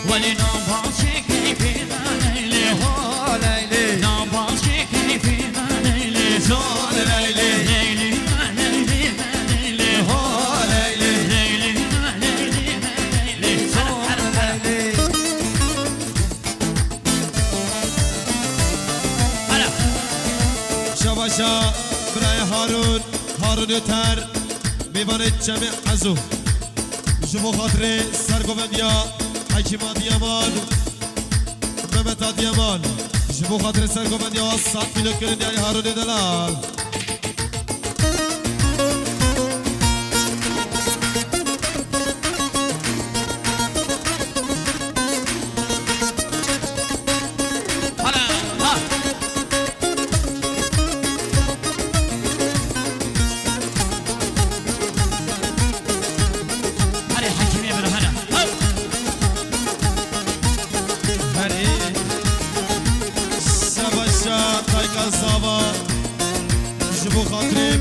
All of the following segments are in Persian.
ولی نباز کیفی من لیلی ها لیلی نباز کیفی من لیلی جان لیلی لیلی من لیلی من لیلی ها لیلی لیلی من لیلی من لیلی جان لیلی هلا شباشا برای هارون تر میوان جمع عزو جبو خاطر سرگوندیا حکیما دیامان ممتا دیامان جبو خاطر سرگوندیا 100 کیلو کرد یعنی هارون دلال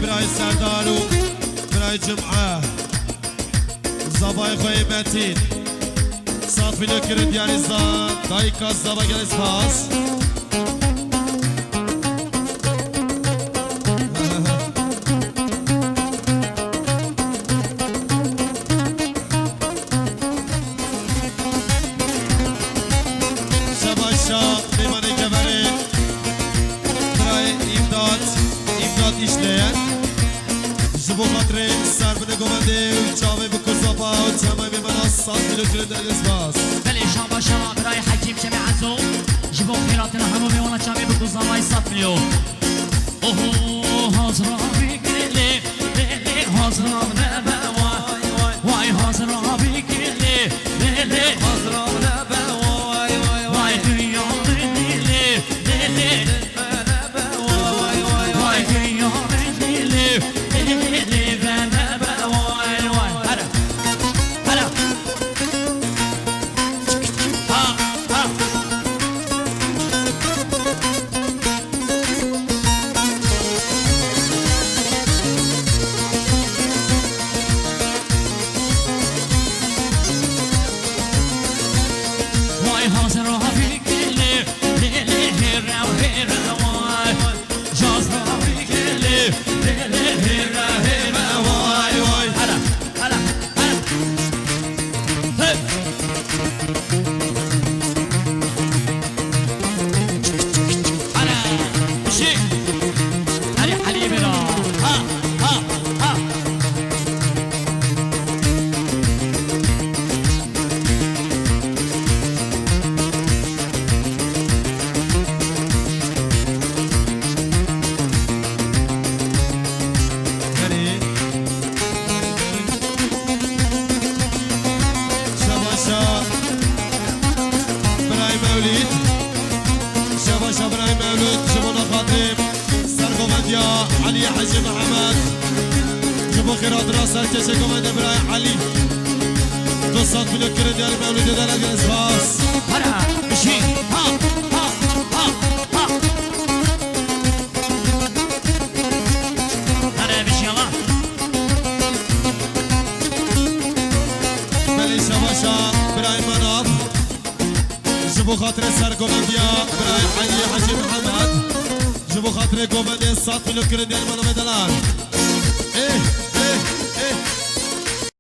برای سردار و برای جمعه زبای خوی متین صافی نکرد یعنی زن دایی کاس زبا گل اسپاس شباشا میمانه که بره برای امداد işleyen جبو خاطر سر بده گونده و چاوه بکو زبا و تمام من اصاد میلو کرد در اسپاس بله شابا شما برای حکیم چه معزو جبو خیرات همو میوانا چاوه بکو زبا 100 میلیو اوه حاضرا بگیلی لیلی حاضرا نبا وای حاضرا بگیلی لیلی حاضرا نبا وای dünya لیلی لیلی علي حجي محمد جبو خيرات راسل كشكو من ابراهيم علي 200 مليون كريدي على مولود دلال الاسفاس هلا مشي ها ها ها ها هلا مشي الله بلي شباشا ابراهيم مناف جبو خاطر سرقو من ديا ابراهيم علي حجي محمد جبو خاطر قومني 100 مليون كريدي على مولود دلال